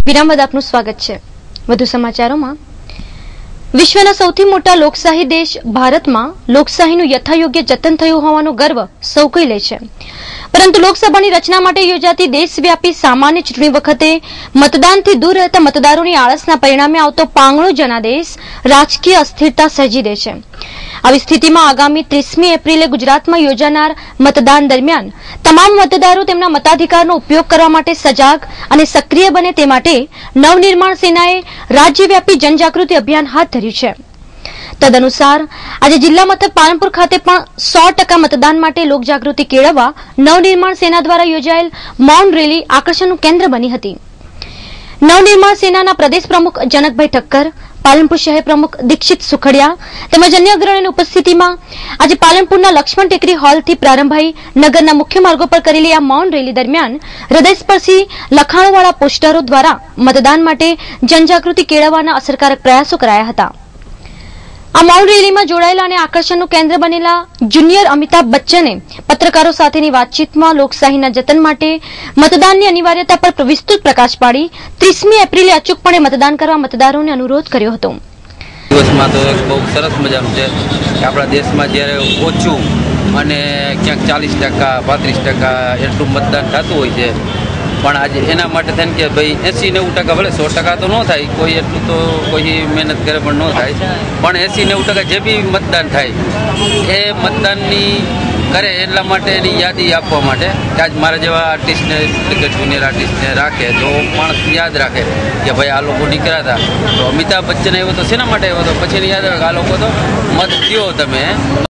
વિરામ બાદ આપનું સ્વાગત છે। વધુ સમાચારોમાં વિશ્વના સૌથી મોટા લોકશાહી દેશ ભારતમાં લોકશાહીનું યથાયોગ્ય જતન થયું હોવાનો ગર્વ સૌ કોઈ લે છે, પરંતુ લોકસભાની રચના માટે યોજાતી દેશવ્યાપી સામાન્ય ચૂંટણી વખતે મતદાનથી દૂર રહેતા મતદારોની આળસના પરિણામે આવતો પાંગળો જનાદેશ રાજકીય અસ્થિરતા સર્જી દે છે। આવી સ્થિતિમાં આગામી 30મી એપ્રિલે ગુજરાતમાં યોજાનાર મતદાન દરમિયાન તમામ મતદારો તેમના મતાધિકારનો ઉપયોગ કરવા માટે સજાગ અને સક્રિય બને તે માટે નવનિર્માણ સેનાએ રાજ્યવ્યાપી જનજાગૃતિ અભિયાન હાથ ધર્યું છે। તદનુસાર આજે જિલ્લા મથક પાલનપુર ખાતે પણ 100% મતદાન માટે લોકજાગૃતિ કેળવવા નવનિર્માણ સેના દ્વારા યોજાયેલ મૌન રેલી આકર્ષણનું કેન્દ્ર બની હતી। નવનિર્માણ સેનાના પ્રદેશ પ્રમુખ જનકભાઈ ઠક્કર, પાલનપુર શહેર પ્રમુખ દીક્ષિત સુખડિયા તેમજ અન્ય અગ્રણીની ઉપસ્થિતિમાં આજે પાલનપુરના લક્ષ્મણ ટેકરી હોલથી પ્રારંભાઈ નગરના મુખ્ય માર્ગો પર કરેલી આ મૌન રેલી દરમિયાન હૃદયસ્પર્શી લખાણોવાળા પોસ્ટરો દ્વારા મતદાન માટે જનજાગૃતિ કેળવવાના અસરકારક પ્રયાસો કરાયા હતા। આ મૌન રેલીમાં જોડાયેલા અને આકર્ષણનું કેન્દ્ર બનેલા જુનિયર અમિતાભ બચ્ચને પત્રકારો સાથેની વાતચીતમાં લોકશાહીના જતન માટે મતદાનની અનિવાર્યતા પર વિસ્તૃત પ્રકાશ પાડી 30મી એપ્રિલે અચૂકપણે મતદાન કરવા મતદારોને અનુરોધ કર્યો હતો। દિવસમાં તો એક બહુ સરસ મજાનું છે કે આપણા દેશમાં જ્યારે ઓછું અને ક્યાંક 40% 35% એટલું મતદાન થતું હોય છે, પણ આજે એના માટે થઈને કે ભાઈ 80-90% ભલે 100% તો ન થાય, કોઈ એટલું તો કોઈ મહેનત કરે પણ ન થાય, પણ 80-90% જે બી મતદાન થાય એ મતદાનની કરે એટલા માટે એની યાદી આપવા માટે કે આજ મારા જેવા આર્ટિસ્ટને એટલે કે જુનિયર આર્ટિસ્ટને રાખે તો માણસ યાદ રાખે કે ભાઈ આ લોકો નીકળ્યા હતા, તો અમિતાભ બચ્ચન આવ્યો તો શેના માટે આવ્યો હતો, પછી યાદ રાખે આ લોકો તો મત દ્યો તમે।